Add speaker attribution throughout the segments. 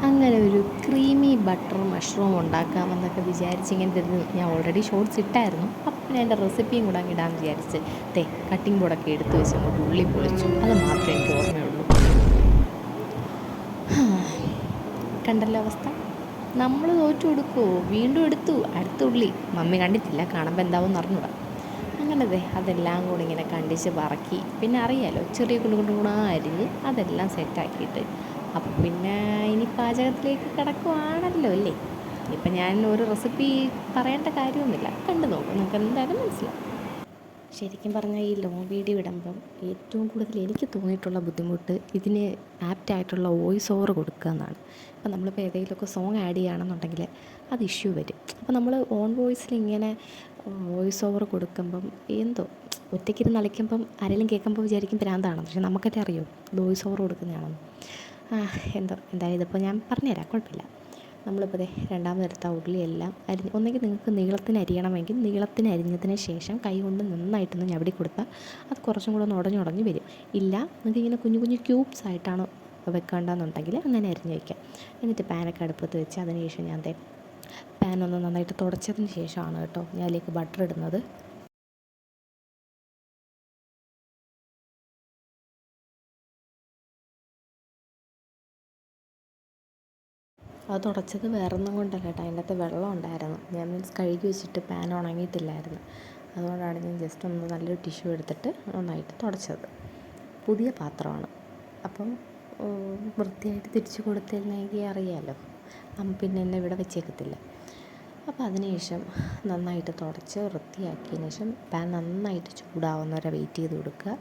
Speaker 1: അങ്ങനെ ഒരു creamy butter mushroom ഉണ്ടാക്കാമെന്നൊക്കെ വിചാരിച്ച് ഇങ്ങനെ ഇരുന്ന് ഞാൻ ഓൾറെഡി ഷോർട്സ് ഇട്ടായിരുന്നു. അപ്പം പിന്നെ അതിൻ്റെ റെസിപ്പിയും കൂടെ അങ്ങ് ഇടാമെന്ന് വിചാരിച്ച് കട്ടിംഗ് ബോർഡൊക്കെ എടുത്ത് വെച്ച് അങ്ങോട്ട് ഉള്ളി പൊളിച്ചു. അത് മാത്രമേ എനിക്ക് ഓർമ്മയുള്ളൂ. കണ്ടല്ലോ അവസ്ഥ. നമ്മൾ തോറ്റു കൊടുക്കുമോ? വീണ്ടും എടുത്തു അടുത്ത ഉള്ളി. മമ്മി കണ്ടിട്ടില്ല, കാണുമ്പോൾ എന്താവും അറിഞ്ഞൂടാ. അങ്ങനെ അതെല്ലാം കൂടി ഇങ്ങനെ കണ്ടിച്ച് പറക്കി, പിന്നെ അറിയാലോ ചെറിയ കുണുകുണുകുണ അരിഞ്ഞ് അതെല്ലാം സെറ്റാക്കിയിട്ട് അപ്പം പിന്നെ ഇനി പാചകത്തിലേക്ക് കിടക്കുവാണല്ലോ അല്ലേ. ഇപ്പം ഞാൻ ഒരു റെസിപ്പി പറയേണ്ട കാര്യമൊന്നുമില്ല, കണ്ടു നോക്കും, നിങ്ങൾക്ക് എന്തായാലും മനസ്സിലാവും. ശരിക്കും പറഞ്ഞാൽ ഈ ലോങ് വീഡിയോ ഇടുമ്പം ഏറ്റവും കൂടുതൽ എനിക്ക് തോന്നിയിട്ടുള്ള ബുദ്ധിമുട്ട് ഇതിന് ആപ്റ്റായിട്ടുള്ള വോയിസ് ഓവർ കൊടുക്കുക എന്നാണ്. അപ്പം നമ്മളിപ്പോൾ ഏതെങ്കിലുമൊക്കെ സോങ് ആഡ് ചെയ്യുകയാണെന്നുണ്ടെങ്കിൽ അത് ഇഷ്യൂ വരും. അപ്പോൾ നമ്മൾ ഓൺ വോയിസിൽ ഇങ്ങനെ വോയിസ് ഓവർ കൊടുക്കുമ്പം എന്തോ ഒറ്റയ്ക്കിരുന്ന് അലയ്ക്കുമ്പം ആരെങ്കിലും കേൾക്കുമ്പോൾ വിചാരിക്കും ഭ്രാന്താണെന്ന്. പക്ഷേ നമുക്കല്ലേ അറിയോ ഇത് വോയിസ് ഓവർ കൊടുക്കുന്നതാണെന്ന്. എന്തായാലും ഇതിപ്പോൾ ഞാൻ പറഞ്ഞുതരാം, കുഴപ്പമില്ല. നമ്മളിപ്പോൾ രണ്ടാമതെടുത്ത ഉള്ളിയെല്ലാം അരിഞ്ഞ്, ഒന്നെങ്കിൽ നിങ്ങൾക്ക് നീളത്തിന് അരിയണമെങ്കിൽ നീളത്തിന് അരിഞ്ഞതിന് ശേഷം കൈ കൊണ്ട് നന്നായിട്ടൊന്ന് ഞവടി കൊടുത്താൽ അത് കുറച്ചും കൂടെ ഒന്ന് ഉടഞ്ഞുടഞ്ഞ് വരും. ഇല്ല നിങ്ങൾക്ക് ഇങ്ങനെ കുഞ്ഞു കുഞ്ഞു ക്യൂബ്സ് ആയിട്ടാണ് വെക്കേണ്ടതെന്നുണ്ടെങ്കിൽ അങ്ങനെ അരിഞ്ഞ് വയ്ക്കാം. എന്നിട്ട് പാനൊക്കെ അടുപ്പത്ത് വെച്ച് അതിന് ശേഷം ഞാൻ പാനൊന്ന് നന്നായിട്ട് തുടച്ചതിന് ശേഷമാണ് കേട്ടോ ഞാൻ അതിലേക്ക് ബട്ടർ ഇടുന്നത്. അത് തുടച്ചത് വേറൊന്നും കൊണ്ടല്ല കേട്ടോ, അതിൻ്റെ അകത്ത് വെള്ളം ഉണ്ടായിരുന്നു. ഞാൻ കഴുകി വെച്ചിട്ട് പാൻ ഉണങ്ങിയിട്ടില്ലായിരുന്നു. അതുകൊണ്ടാണ് ഞാൻ ജസ്റ്റ് ഒന്ന് നല്ലൊരു ടിഷ്യൂ എടുത്തിട്ട് നന്നായിട്ട് തുടച്ചത്. പുതിയ പാത്രമാണ്, അപ്പം വൃത്തിയായിട്ട് തിരിച്ച് കൊടുത്തിരുന്നെങ്കിൽ അറിയാമല്ലോ, പിന്നെ എന്നെ ഇവിടെ വെച്ചേക്കത്തില്ല. അപ്പോൾ അതിനുശേഷം നന്നായിട്ട് തുടച്ച് വൃത്തിയാക്കിയതിന് ശേഷം പാൻ നന്നായിട്ട് ചൂടാവുന്നവരെ വെയിറ്റ് ചെയ്ത് കൊടുക്കുക.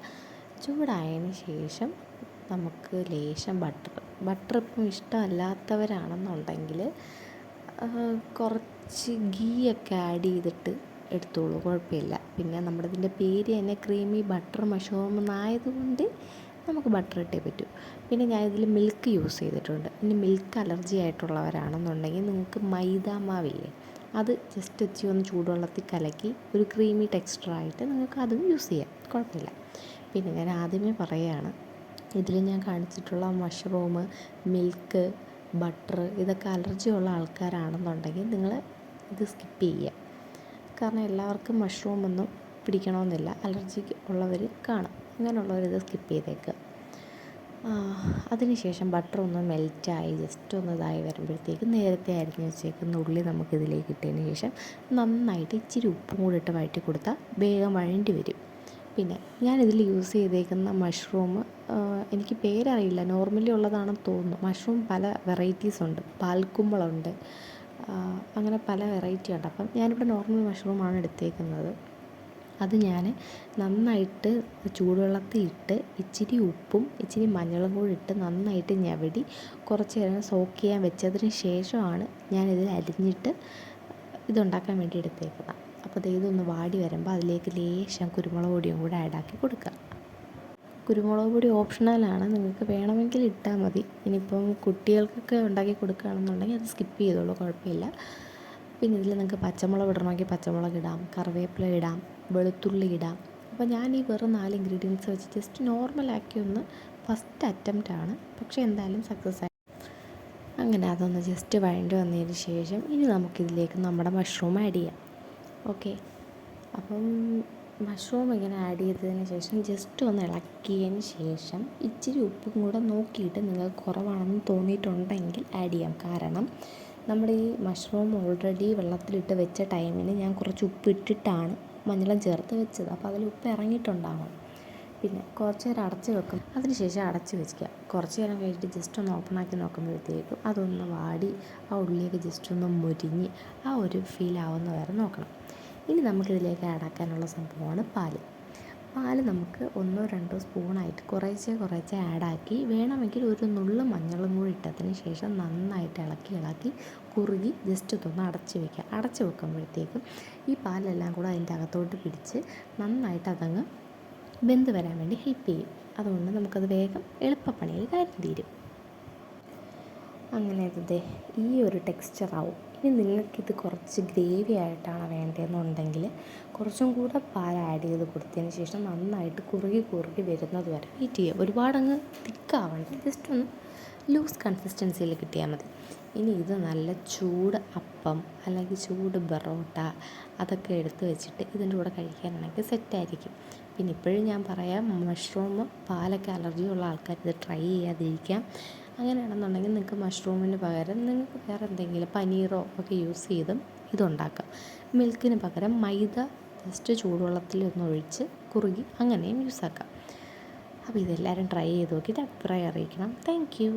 Speaker 1: ചൂടായതിന് ശേഷം നമുക്ക് ലേശം ബട്ടർ ഇപ്പം ഇഷ്ടമല്ലാത്തവരാണെന്നുണ്ടെങ്കിൽ കുറച്ച് ഗീയൊക്കെ ആഡ് ചെയ്തിട്ട് എടുത്തോളൂ, കുഴപ്പമില്ല. പിന്നെ നമ്മുടെ ഇതിൻ്റെ പേര് തന്നെ ക്രീമി ബട്ടർ മഷ്റൂം എന്നായതുകൊണ്ട് നമുക്ക് ബട്ടർ ഇട്ടേ പറ്റൂ. പിന്നെ ഞാൻ ഇതിൽ മിൽക്ക് യൂസ് ചെയ്തിട്ടുണ്ട്. ഇനി മിൽക്ക് അലർജി ആയിട്ടുള്ളവരാണെന്നുണ്ടെങ്കിൽ നിങ്ങൾക്ക് മൈദാ മാവില്ലേ, അത് ജസ്റ്റ് ഇച്ചിരി ഒന്ന് ചൂടുവെള്ളത്തിൽ കലക്കി ഒരു ക്രീമി ടെക്സ്ചറായിട്ട് നിങ്ങൾക്ക് അതും യൂസ് ചെയ്യാം, കുഴപ്പമില്ല. പിന്നെ ഞാൻ ആദ്യമേ പറയുകയാണ്, ഇതിൽ ഞാൻ കാണിച്ചിട്ടുള്ള മഷ്റൂം, മിൽക്ക്, ബട്ടർ ഇതൊക്കെ അലർജി ഉള്ള ആൾക്കാരാണെന്നുണ്ടെങ്കിൽ നിങ്ങൾ ഇത് സ്കിപ്പ് ചെയ്യുക. കാരണം എല്ലാവർക്കും മഷ്റൂമൊന്നും പിടിക്കണമെന്നില്ല, അലർജിക്ക് ഉള്ളവർ കാണും. അങ്ങനെയുള്ളവരിത് സ്കിപ്പ് ചെയ്തേക്കുക. അതിനുശേഷം ബട്ടർ ഒന്ന് മെൽറ്റായി ജസ്റ്റ് ഒന്ന് ഇതായി വരുമ്പോഴത്തേക്ക് നേരത്തെ അരിഞ്ഞ് വെച്ചേക്കുന്ന ഉള്ളി നമുക്കിതിലേക്ക് ഇട്ടതിന് ശേഷം നന്നായിട്ട് ഇച്ചിരി ഉപ്പും കൂടി ഇട്ട് വഴറ്റി കൊടുത്താൽ വേഗം വഴണ്ടി വരും. പിന്നെ ഞാനിതിൽ യൂസ് ചെയ്തേക്കുന്ന മഷ്റൂം എനിക്ക് പേരറിയില്ല, നോർമലി ഉള്ളതാണെന്ന് തോന്നുന്നു. മഷ്റൂം പല വെറൈറ്റീസ് ഉണ്ട്, പാൽക്കുമ്പളുണ്ട്, അങ്ങനെ പല വെറൈറ്റി ഉണ്ട്. അപ്പം ഞാനിവിടെ നോർമൽ മഷ്റൂമാണ് എടുത്തേക്കുന്നത്. അത് ഞാൻ നന്നായിട്ട് ചൂടുവെള്ളത്തിൽ ഇട്ട് ഇച്ചിരി ഉപ്പും ഇച്ചിരി മഞ്ഞളും കൂടി ഇട്ട് നന്നായിട്ട് ഞവടി കുറച്ച് നേരം സോക്ക് ചെയ്യാൻ വെച്ചതിന് ശേഷമാണ് ഞാനിതിൽ അരിഞ്ഞിട്ട് ഇതുണ്ടാക്കാൻ വേണ്ടി എടുത്തേക്കുന്നത്. അപ്പോൾ ഇതൊന്ന് വാടി വരുമ്പോൾ അതിലേക്ക് ലേശം കുരുമുളക് പൊടിയും കൂടെ ആഡാക്കി കൊടുക്കുക. കുരുമുളക് പൊടി ഓപ്ഷണലാണ്, നിങ്ങൾക്ക് വേണമെങ്കിൽ ഇട്ടാൽ മതി. ഇനിയിപ്പം കുട്ടികൾക്കൊക്കെ ഉണ്ടാക്കി കൊടുക്കുകയാണെന്നുണ്ടെങ്കിൽ അത് സ്കിപ്പ് ചെയ്തോളൂ, കുഴപ്പമില്ല. പിന്നെ ഇതിൽ നിങ്ങൾക്ക് പച്ചമുളക് ഇടണമെങ്കിൽ പച്ചമുളക് ഇടാം, കറിവേപ്പില ഇടാം, വെളുത്തുള്ളി ഇടാം. അപ്പോൾ ഞാൻ ഈ വെറും 4 ഇൻഗ്രീഡിയൻസ് വെച്ച് ജസ്റ്റ് നോർമലാക്കി ഒന്ന് ഫസ്റ്റ് അറ്റംപ്റ്റാണ്, പക്ഷേ എന്തായാലും സക്സസ് ആയി. അങ്ങനെ അതൊന്ന് ജസ്റ്റ് വഴണ്ടി വന്നതിന് ശേഷം ഇനി നമുക്കിതിലേക്ക് നമ്മുടെ മഷ്റൂം ആഡ് ചെയ്യാം. ഓക്കെ, അപ്പം മഷ്റൂം ഇങ്ങനെ ആഡ് ചെയ്തതിന് ശേഷം ജസ്റ്റ് ഒന്ന് ഇളക്കിയതിന് ശേഷം ഇച്ചിരി ഉപ്പും കൂടെ നോക്കിയിട്ട് നിങ്ങൾക്ക് കുറവാണെന്ന് തോന്നിയിട്ടുണ്ടെങ്കിൽ ആഡ് ചെയ്യാം. കാരണം നമ്മുടെ ഈ മഷ്റൂം ഓൾറെഡി വെള്ളത്തിലിട്ട് വെച്ച ടൈമിന് ഞാൻ കുറച്ച് ഉപ്പ് ഇട്ടിട്ടാണ് മഞ്ഞളും ചേർത്ത് വെച്ചത്, അപ്പോൾ അതിൽ ഉപ്പ് ഇറങ്ങിയിട്ടുണ്ടാകും. പിന്നെ കുറച്ച് നേരം അടച്ച് വെക്കും, അതിന് ശേഷം അടച്ച് വെക്കുക. കുറച്ച് നേരം കഴിഞ്ഞിട്ട് ജസ്റ്റ് ഒന്ന് ഓപ്പണാക്കി നോക്കുമ്പോഴത്തേക്കും അതൊന്ന് വാടി ആ ഉള്ളിയൊക്കെ ജസ്റ്റ് ഒന്ന് മുരിഞ്ഞ് ആ ഒരു ഫീൽ ആവുന്ന വരെ നോക്കണം. ഇനി നമുക്കിതിലേക്ക് ആഡാക്കാനുള്ള സംഭവമാണ് പാല് നമുക്ക് 1-2 സ്പൂണായിട്ട് കുറേശ്ശെ ആഡാക്കി വേണമെങ്കിൽ ഒരു നുള്ള് മഞ്ഞളും കൂടി ഇട്ടതിന് ശേഷം നന്നായിട്ട് ഇളക്കി കുറുകി ജസ്റ്റ് ഒന്ന് അടച്ച് വെക്കുമ്പോഴത്തേക്കും ഈ പാലെല്ലാം കൂടെ അതിൻ്റെ അകത്തോട്ട് പിടിച്ച് നന്നായിട്ട് അതങ്ങ് വെന്ത് വരാൻ വേണ്ടി ഹെൽപ്പ് ചെയ്യും. അതുകൊണ്ട് നമുക്കത് വേഗം എളുപ്പപ്പണിയിൽ കാര്യം തീരും. അങ്ങനെ ഈ ഒരു ടെക്സ്ചറാവും. ഇനി നിങ്ങൾക്കിത് കുറച്ച് ഗ്രേവി ആയിട്ടാണ് വേണ്ടതെന്നുണ്ടെങ്കിൽ കുറച്ചും കൂടെ പാൽ ആഡ് ചെയ്ത് കൊടുത്തതിന് ശേഷം നന്നായിട്ട് കുറുകി വരുന്നത് വരെ വെയിറ്റ് ചെയ്യുക. ഒരുപാടങ്ങ് തിക്കാവണ്ട, ജസ്റ്റ് ഒന്ന് ലൂസ് കൺസിസ്റ്റൻസിയിൽ കിട്ടിയാൽ മതി. ഇനി ഇത് നല്ല ചൂട് അപ്പം അല്ലെങ്കിൽ ചൂട് ബറോട്ട അതൊക്കെ എടുത്ത് വെച്ചിട്ട് ഇതിൻ്റെ കൂടെ കഴിക്കാനാണെങ്കിൽ സെറ്റായിരിക്കും. പിന്നെ ഇപ്പോഴും ഞാൻ പറയാം, മഷ്റൂം പാലൊക്കെ അലർജിയുള്ള ആൾക്കാർ ഇത് ട്രൈ ചെയ്യാതിരിക്കാം. അങ്ങനെയാണെന്നുണ്ടെങ്കിൽ നിങ്ങൾക്ക് മഷ്റൂമിന് പകരം നിങ്ങൾക്ക് വേറെ എന്തെങ്കിലും പനീറോ ഒക്കെ യൂസ് ചെയ്തും ഇതുണ്ടാക്കാം. മിൽക്കിന് പകരം മൈദ ജസ്റ്റ് ചൂടുവെള്ളത്തിൽ ഒന്ന് ഒഴിച്ച് കുറുകി അങ്ങനെയും യൂസാക്കാം. അപ്പോൾ ഇതെല്ലാവരും ട്രൈ ചെയ്ത് നോക്കിയിട്ട് അഭിപ്രായം അറിയിക്കണം. Thank you.